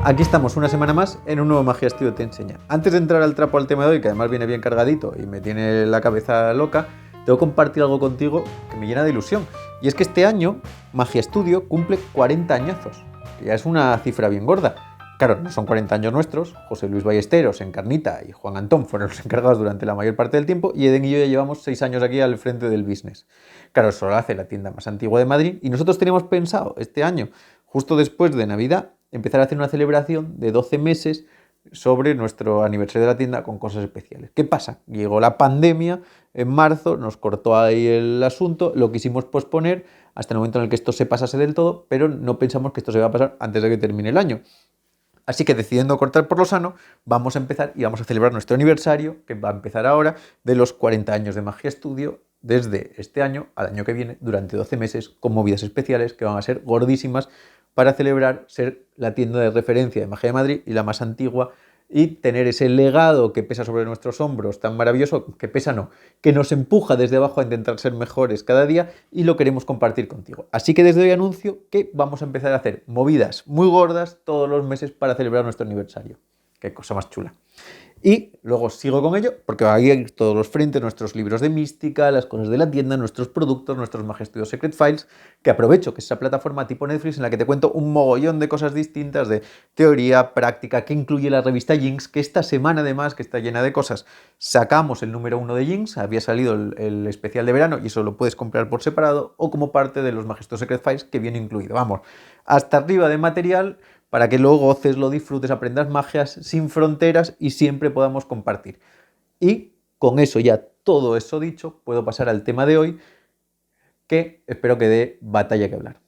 Aquí estamos una semana más en un nuevo Magia Estudio Te Enseña. Antes de entrar al trapo al tema de hoy, que además viene bien cargadito y me tiene la cabeza loca, tengo que compartir algo contigo que me llena de ilusión. Y es que este año Magia Estudio cumple 40 añazos, que ya es una cifra bien gorda. Claro, no son 40 años nuestros, José Luis Ballesteros, Encarnita y Juan Antón fueron los encargados durante la mayor parte del tiempo y Eden y yo ya llevamos 6 años aquí al frente del business. Claro, eso lo hace la tienda más antigua de Madrid y nosotros teníamos pensado este año, justo después de Navidad, empezar a hacer una celebración de 12 meses sobre nuestro aniversario de la tienda con cosas especiales. ¿Qué pasa? Llegó la pandemia en marzo, nos cortó ahí el asunto, lo quisimos posponer hasta el momento en el que esto se pasase del todo, pero no pensamos que esto se va a pasar antes de que termine el año. Así que decidiendo cortar por lo sano, vamos a empezar y vamos a celebrar nuestro aniversario, que va a empezar ahora, de los 40 años de Magia Estudio, desde este año al año que viene, durante 12 meses, con movidas especiales que van a ser gordísimas para celebrar ser la tienda de referencia de Magia de Madrid y la más antigua y tener ese legado que pesa sobre nuestros hombros tan maravilloso, que pesa no, que nos empuja desde abajo a intentar ser mejores cada día y lo queremos compartir contigo. Así que desde hoy anuncio que vamos a empezar a hacer movidas muy gordas todos los meses para celebrar nuestro aniversario. Qué cosa más chula. Y luego sigo con ello, porque ahí hay todos los frentes, nuestros libros de mística, las cosas de la tienda, nuestros productos, nuestros Magia Studio Secret Files, que aprovecho que es esa plataforma tipo Netflix en la que te cuento un mogollón de cosas distintas de teoría, práctica, que incluye la revista Jinx, que esta semana además, que está llena de cosas, sacamos el número 1 de Jinx, había salido el especial de verano y eso lo puedes comprar por separado o como parte de los Magia Studio Secret Files que viene incluido. Vamos, hasta arriba de material para que luego goces, lo disfrutes, aprendas magias sin fronteras y siempre podamos compartir. Y con eso ya, todo eso dicho, puedo pasar al tema de hoy, que espero que dé batalla que hablar.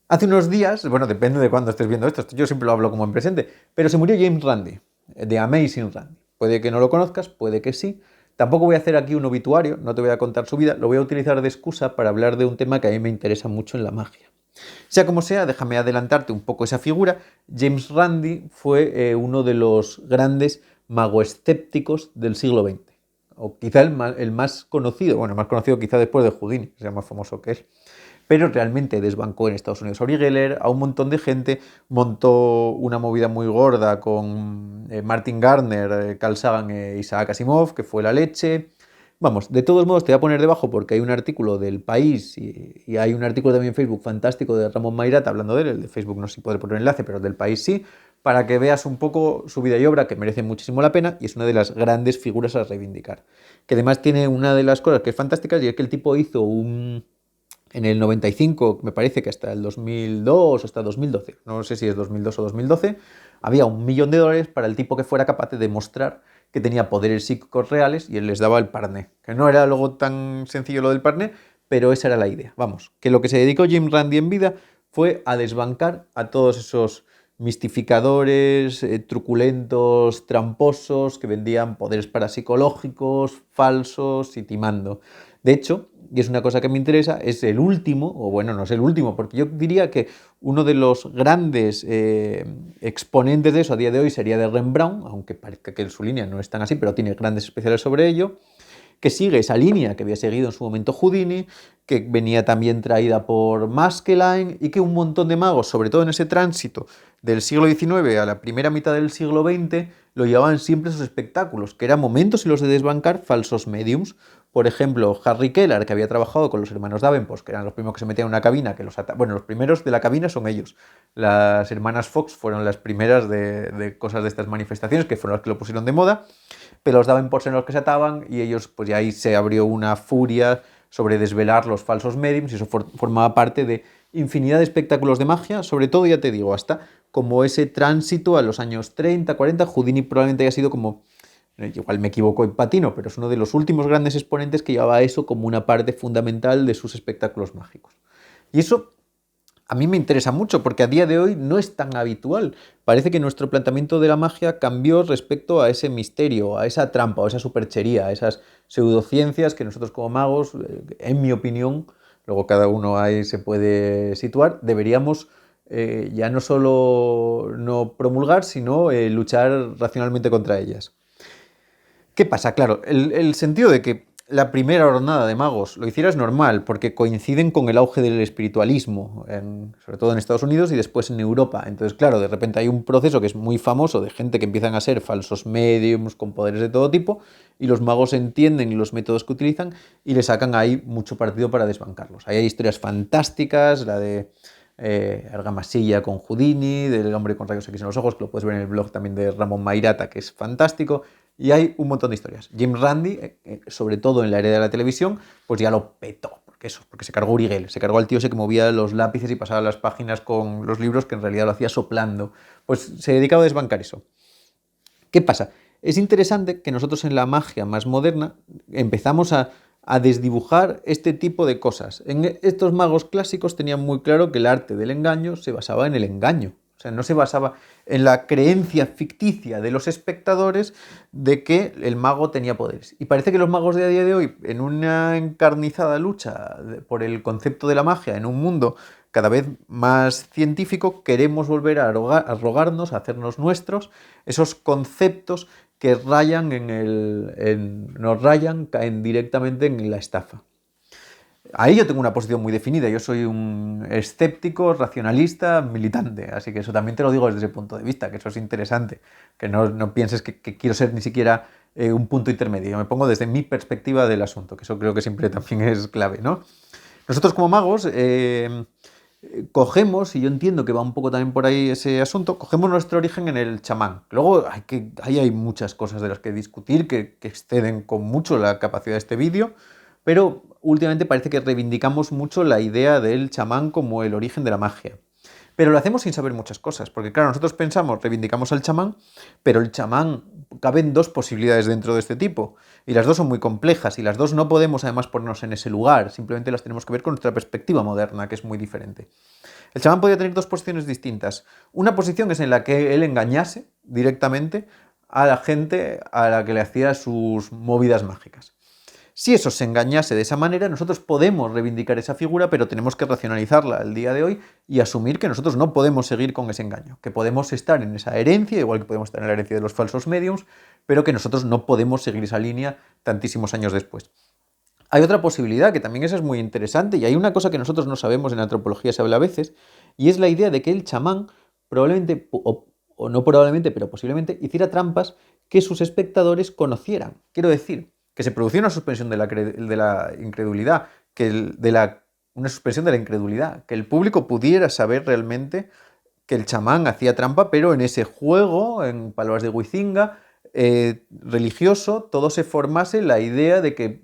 Hace unos días, bueno, depende de cuándo estés viendo esto, yo siempre lo hablo como en presente, pero se murió James Randi, de Amazing Randi. Puede que no lo conozcas, puede que sí. Tampoco voy a hacer aquí un obituario, no te voy a contar su vida, lo voy a utilizar de excusa para hablar de un tema que a mí me interesa mucho en la magia. Sea como sea, déjame adelantarte un poco esa figura. James Randi fue uno de los grandes magoescépticos del siglo XX. O quizá el más conocido, bueno, más conocido quizá después de Houdini, que es el más famoso que él. Pero realmente desbancó en Estados Unidos a Uri Geller, a un montón de gente, montó una movida muy gorda con Martin Gardner, Carl Sagan e Isaac Asimov, que fue la leche. Vamos, de todos modos te voy a poner debajo porque hay un artículo del País y hay un artículo también en Facebook fantástico de Ramón Mairata hablando de él, el de Facebook no sé si puede poner enlace, pero el del País sí, para que veas un poco su vida y obra, que merece muchísimo la pena y es una de las grandes figuras a reivindicar. Que además tiene una de las cosas que es fantástica y es que el tipo hizo en el 95, me parece que hasta el 2002 o hasta 2012, no sé si es 2002 o 2012, había $1.000.000 para el tipo que fuera capaz de demostrar que tenía poderes psíquicos reales y él les daba el parné. Que no era luego tan sencillo lo del parné, pero esa era la idea. Vamos, que lo que se dedicó Jim Randi en vida fue a desbancar a todos esos mistificadores, truculentos, tramposos, que vendían poderes parapsicológicos, falsos y timando. De hecho, y es una cosa que me interesa, es el último, o bueno, no es el último, porque yo diría que uno de los grandes exponentes de eso a día de hoy sería de Rembrandt, aunque parezca que su línea no es tan así, pero tiene grandes especiales sobre ello, que sigue esa línea que había seguido en su momento Houdini, que venía también traída por Maskelyne y que un montón de magos, sobre todo en ese tránsito del siglo XIX a la primera mitad del siglo XX, lo llevaban siempre a sus espectáculos, que eran momentos en los de desbancar falsos mediums. Por ejemplo, Harry Keller, que había trabajado con los hermanos Davenport, que eran los primeros que se metían en una cabina, que bueno, los primeros de la cabina son ellos. Las hermanas Fox fueron las primeras de cosas de estas manifestaciones, que fueron las que lo pusieron de moda, pero los Davenport en los que se ataban y ellos, pues ya ahí se abrió una furia sobre desvelar los falsos mediums y eso formaba parte de infinidad de espectáculos de magia, sobre todo, ya te digo, hasta como ese tránsito a los años 30, 40, Houdini probablemente haya sido como, igual me equivoco en patino, pero es uno de los últimos grandes exponentes que llevaba eso como una parte fundamental de sus espectáculos mágicos. Y eso a mí me interesa mucho porque a día de hoy no es tan habitual. Parece que nuestro planteamiento de la magia cambió respecto a ese misterio, a esa trampa, a esa superchería, a esas pseudociencias que nosotros como magos, en mi opinión, luego cada uno ahí se puede situar, deberíamos ya no solo no promulgar, sino luchar racionalmente contra ellas. ¿Qué pasa? Claro, el sentido de que la primera jornada de magos lo hiciera es normal, porque coinciden con el auge del espiritualismo, sobre todo en Estados Unidos y después en Europa. Entonces, claro, de repente hay un proceso que es muy famoso de gente que empiezan a ser falsos mediums con poderes de todo tipo, y los magos entienden los métodos que utilizan y le sacan ahí mucho partido para desbancarlos. Ahí hay historias fantásticas, la de Argamasilla con Houdini, del hombre con rayos X en los ojos, que lo puedes ver en el blog también de Ramón Mairata, que es fantástico. Y hay un montón de historias. Jim Randi, sobre todo en la era de la televisión, pues ya lo petó. Porque se cargó Uri Geller, se cargó al tío ese que movía los lápices y pasaba las páginas con los libros, que en realidad lo hacía soplando. Pues se dedicaba a desbancar eso. ¿Qué pasa? Es interesante que nosotros en la magia más moderna empezamos a desdibujar este tipo de cosas. En estos magos clásicos tenían muy claro que el arte del engaño se basaba en el engaño. O sea, no se basaba en la creencia ficticia de los espectadores de que el mago tenía poderes. Y parece que los magos de a día de hoy, en una encarnizada lucha por el concepto de la magia en un mundo cada vez más científico, queremos volver a rogarnos, a hacernos nuestros esos conceptos que rayan nos rayan, caen directamente en la estafa. Ahí yo tengo una posición muy definida, yo soy un escéptico, racionalista, militante, así que eso también te lo digo desde ese punto de vista, que eso es interesante, que no pienses que quiero ser ni siquiera un punto intermedio, yo me pongo desde mi perspectiva del asunto, que eso creo que siempre también es clave, ¿no? Nosotros como magos cogemos, y yo entiendo que va un poco también por ahí ese asunto, cogemos nuestro origen en el chamán. Luego ahí hay muchas cosas de las que discutir que exceden con mucho la capacidad de este vídeo, pero últimamente parece que reivindicamos mucho la idea del chamán como el origen de la magia. Pero lo hacemos sin saber muchas cosas, porque claro, nosotros pensamos, reivindicamos al chamán, pero el chamán, caben dos posibilidades dentro de este tipo, y las dos son muy complejas, y las dos no podemos además ponernos en ese lugar, simplemente las tenemos que ver con nuestra perspectiva moderna, que es muy diferente. El chamán podía tener dos posiciones distintas. Una posición es en la que él engañase directamente a la gente a la que le hacía sus movidas mágicas. Si eso se engañase de esa manera, nosotros podemos reivindicar esa figura, pero tenemos que racionalizarla al día de hoy y asumir que nosotros no podemos seguir con ese engaño, que podemos estar en esa herencia, igual que podemos estar en la herencia de los falsos mediums, pero que nosotros no podemos seguir esa línea tantísimos años después. Hay otra posibilidad, que también esa es muy interesante, y hay una cosa que nosotros no sabemos, en antropología se habla a veces, y es la idea de que el chamán probablemente, o no probablemente, pero posiblemente, hiciera trampas que sus espectadores conocieran. Quiero decir, que se producía una suspensión de la incredulidad, una suspensión de la incredulidad, que el público pudiera saber realmente que el chamán hacía trampa, pero en ese juego, en palabras de Huizinga, religioso, todo se formase la idea de que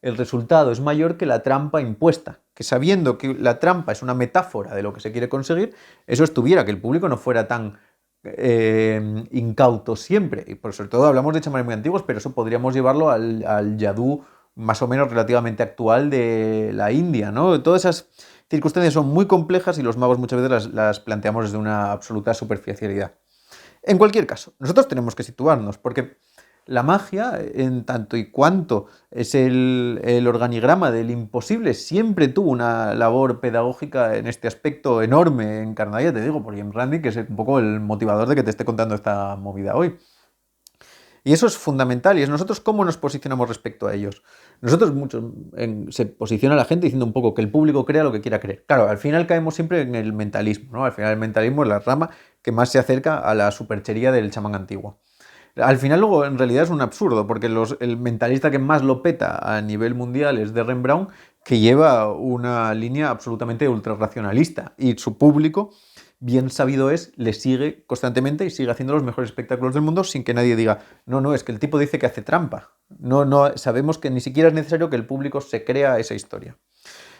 el resultado es mayor que la trampa impuesta, que sabiendo que la trampa es una metáfora de lo que se quiere conseguir, eso estuviera, que el público no fuera tan incauto siempre. Y por sobre todo hablamos de chamanes muy antiguos, pero eso podríamos llevarlo al yadú más o menos relativamente actual de la India, ¿no? Todas esas circunstancias son muy complejas y los magos muchas veces las planteamos desde una absoluta superficialidad. En cualquier caso, nosotros tenemos que situarnos, porque la magia, en tanto y cuanto es el organigrama del imposible, siempre tuvo una labor pedagógica en este aspecto enorme, encarnada, ya te digo, por Jim Randi, que es un poco el motivador de que te esté contando esta movida hoy. Y eso es fundamental, y es nosotros cómo nos posicionamos respecto a ellos. Nosotros se posiciona la gente diciendo un poco que el público crea lo que quiera creer. Claro, al final caemos siempre en el mentalismo, ¿no? Al final el mentalismo es la rama que más se acerca a la superchería del chamán antiguo. Al final luego en realidad es un absurdo, porque el mentalista que más lo peta a nivel mundial es Derren Brown, que lleva una línea absolutamente ultrarracionalista, y su público, bien sabido es, le sigue constantemente y sigue haciendo los mejores espectáculos del mundo sin que nadie diga, no, es que el tipo dice que hace trampa. No, sabemos que ni siquiera es necesario que el público se crea esa historia.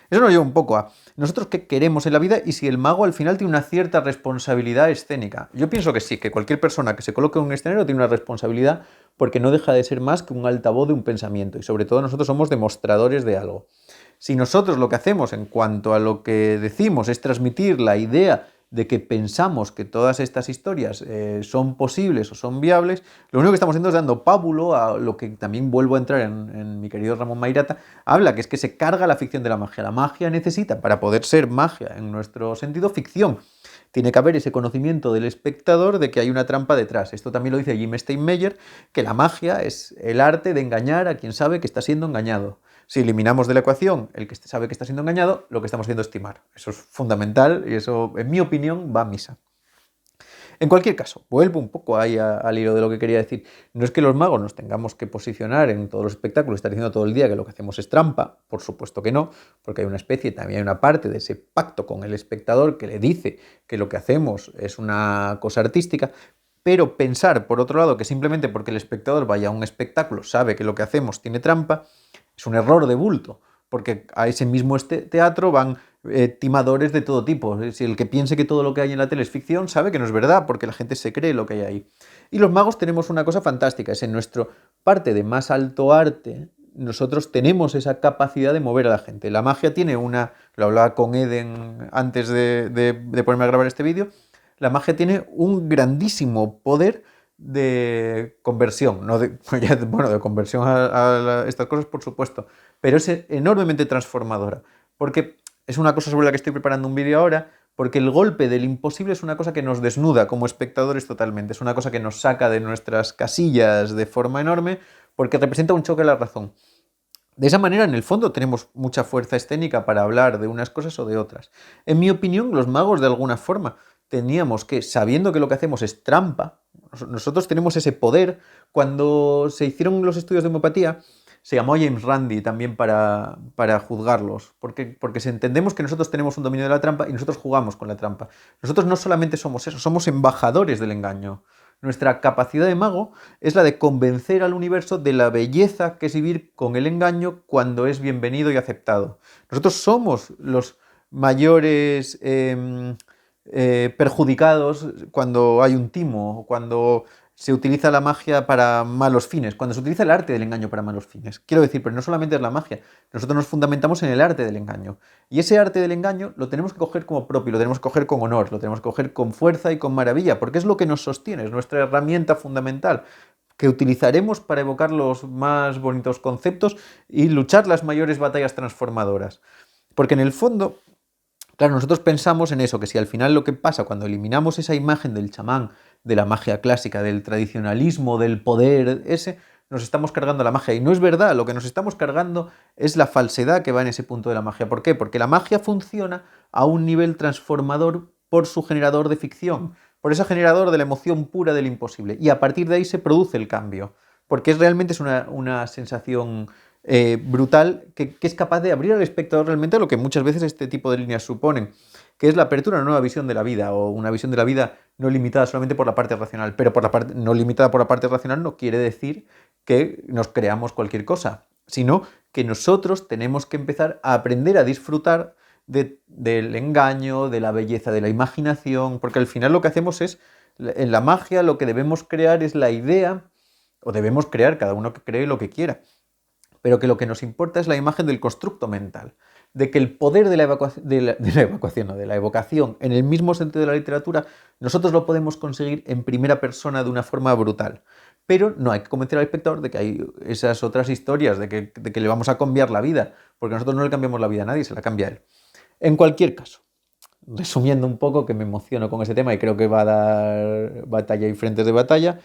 Eso nos lleva un poco a nosotros qué queremos en la vida y si el mago al final tiene una cierta responsabilidad escénica. Yo pienso que sí, que cualquier persona que se coloque en un escenario tiene una responsabilidad porque no deja de ser más que un altavoz de un pensamiento y sobre todo nosotros somos demostradores de algo. Si nosotros lo que hacemos en cuanto a lo que decimos es transmitir la idea de que pensamos que todas estas historias son posibles o son viables, lo único que estamos haciendo es dando pábulo a lo que también vuelvo a entrar en mi querido Ramón Mairata, habla, que es que se carga la ficción de la magia. La magia necesita, para poder ser magia en nuestro sentido, ficción. Tiene que haber ese conocimiento del espectador de que hay una trampa detrás. Esto también lo dice Jim Steinmeyer, que la magia es el arte de engañar a quien sabe que está siendo engañado. Si eliminamos de la ecuación el que sabe que está siendo engañado, lo que estamos haciendo es timar. Eso es fundamental y eso, en mi opinión, va a misa. En cualquier caso, vuelvo un poco ahí al hilo de lo que quería decir. No es que los magos nos tengamos que posicionar en todos los espectáculos, estar diciendo todo el día que lo que hacemos es trampa, por supuesto que no, porque hay una especie, también hay una parte de ese pacto con el espectador que le dice que lo que hacemos es una cosa artística, pero pensar, por otro lado, que simplemente porque el espectador vaya a un espectáculo sabe que lo que hacemos tiene trampa, es un error de bulto, porque a ese mismo teatro van timadores de todo tipo. Si el que piense que todo lo que hay en la tele es ficción sabe que no es verdad, porque la gente se cree lo que hay ahí. Y los magos tenemos una cosa fantástica, es en nuestra parte de más alto arte, nosotros tenemos esa capacidad de mover a la gente. La magia tiene lo hablaba con Eden antes de ponerme a grabar este vídeo, la magia tiene un grandísimo poder de conversión, no de, bueno, de conversión a estas cosas, por supuesto, pero es enormemente transformadora, porque es una cosa sobre la que estoy preparando un vídeo ahora, porque el golpe del imposible es una cosa que nos desnuda como espectadores totalmente, es una cosa que nos saca de nuestras casillas de forma enorme, porque representa un choque a la razón. De esa manera, en el fondo, tenemos mucha fuerza escénica para hablar de unas cosas o de otras. En mi opinión, los magos, de alguna forma, teníamos que, sabiendo que lo que hacemos es trampa, nosotros tenemos ese poder. Cuando se hicieron los estudios de homeopatía, se llamó a James Randi también para juzgarlos, porque entendemos que nosotros tenemos un dominio de la trampa y nosotros jugamos con la trampa. Nosotros no solamente somos eso, somos embajadores del engaño. Nuestra capacidad de mago es la de convencer al universo de la belleza que es vivir con el engaño cuando es bienvenido y aceptado. Nosotros somos los mayores perjudicados cuando hay un timo, cuando se utiliza la magia para malos fines, cuando se utiliza el arte del engaño para malos fines. Quiero decir, pero no solamente es la magia, nosotros nos fundamentamos en el arte del engaño. Y ese arte del engaño lo tenemos que coger como propio, lo tenemos que coger con honor, lo tenemos que coger con fuerza y con maravilla, porque es lo que nos sostiene, es nuestra herramienta fundamental, que utilizaremos para evocar los más bonitos conceptos y luchar las mayores batallas transformadoras. Porque en el fondo, claro, nosotros pensamos en eso, que si al final lo que pasa cuando eliminamos esa imagen del chamán, de la magia clásica, del tradicionalismo, del poder ese, nos estamos cargando la magia. Y no es verdad, lo que nos estamos cargando es la falsedad que va en ese punto de la magia. ¿Por qué? Porque la magia funciona a un nivel transformador por su generador de ficción, por ese generador de la emoción pura del imposible. Y a partir de ahí se produce el cambio, porque realmente es una sensación brutal que es capaz de abrir al espectador realmente a lo que muchas veces este tipo de líneas suponen, que es la apertura a una nueva visión de la vida, o una visión de la vida no limitada solamente por la parte racional. Pero por la parte no limitada por la parte racional no quiere decir que nos creamos cualquier cosa, sino que nosotros tenemos que empezar a aprender a disfrutar del engaño, de la belleza, de la imaginación, porque al final lo que hacemos es, en la magia lo que debemos crear es la idea, o debemos crear, cada uno que cree lo que quiera, pero que lo que nos importa es la imagen del constructo mental, de que el poder de la evocación, en el mismo sentido de la literatura, nosotros lo podemos conseguir en primera persona de una forma brutal. Pero no hay que convencer al espectador de que hay esas otras historias, de que le vamos a cambiar la vida, porque nosotros no le cambiamos la vida a nadie, se la cambia a él. En cualquier caso, resumiendo un poco, que me emociono con ese tema y creo que va a dar batalla y frentes de batalla,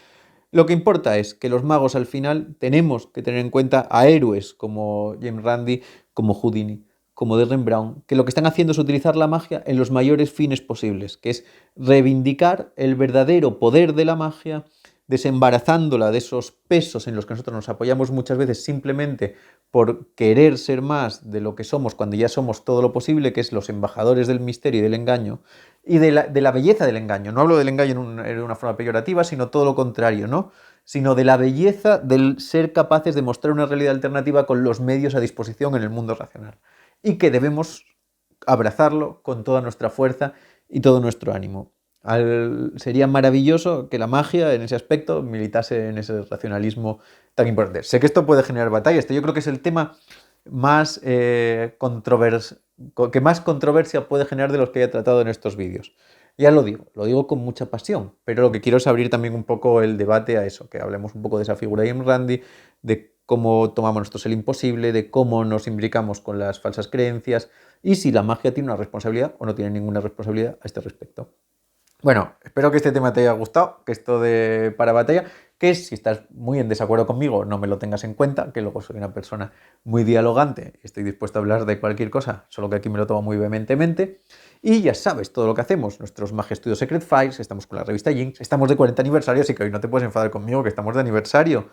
lo que importa es que los magos al final tenemos que tener en cuenta a héroes como James Randi, como Houdini, como Derren Brown, que lo que están haciendo es utilizar la magia en los mayores fines posibles, que es reivindicar el verdadero poder de la magia, desembarazándola de esos pesos en los que nosotros nos apoyamos muchas veces simplemente por querer ser más de lo que somos cuando ya somos todo lo posible, que es los embajadores del misterio y del engaño, y de la belleza del engaño. No hablo del engaño en una forma peyorativa, sino todo lo contrario, ¿no? Sino de la belleza del ser capaces de mostrar una realidad alternativa con los medios a disposición en el mundo racional. Y que debemos abrazarlo con toda nuestra fuerza y todo nuestro ánimo. Sería maravilloso que la magia en ese aspecto militase en ese racionalismo tan importante. Sé que esto puede generar batallas, yo creo que es el tema más que más controversia puede generar de los que haya tratado en estos vídeos. Ya lo digo con mucha pasión, pero lo que quiero es abrir también un poco el debate a eso, que hablemos un poco de esa figura de Jim Randi, de cómo tomamos nosotros el imposible, de cómo nos imbricamos con las falsas creencias y si la magia tiene una responsabilidad o no tiene ninguna responsabilidad a este respecto. Bueno, espero que este tema te haya gustado, que esto de para batalla, que si estás muy en desacuerdo conmigo, no me lo tengas en cuenta, que luego soy una persona muy dialogante y estoy dispuesto a hablar de cualquier cosa, solo que aquí me lo tomo muy vehementemente. Y ya sabes todo lo que hacemos, nuestros Magia Studio Secret Files, estamos con la revista Jinx, estamos de 40 aniversario, así que hoy no te puedes enfadar conmigo que estamos de aniversario.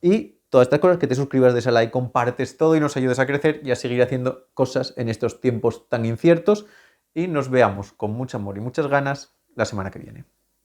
Y todas estas cosas, que te suscribas, des a like, compartes todo y nos ayudes a crecer y a seguir haciendo cosas en estos tiempos tan inciertos. Y nos veamos con mucho amor y muchas ganas la semana que viene.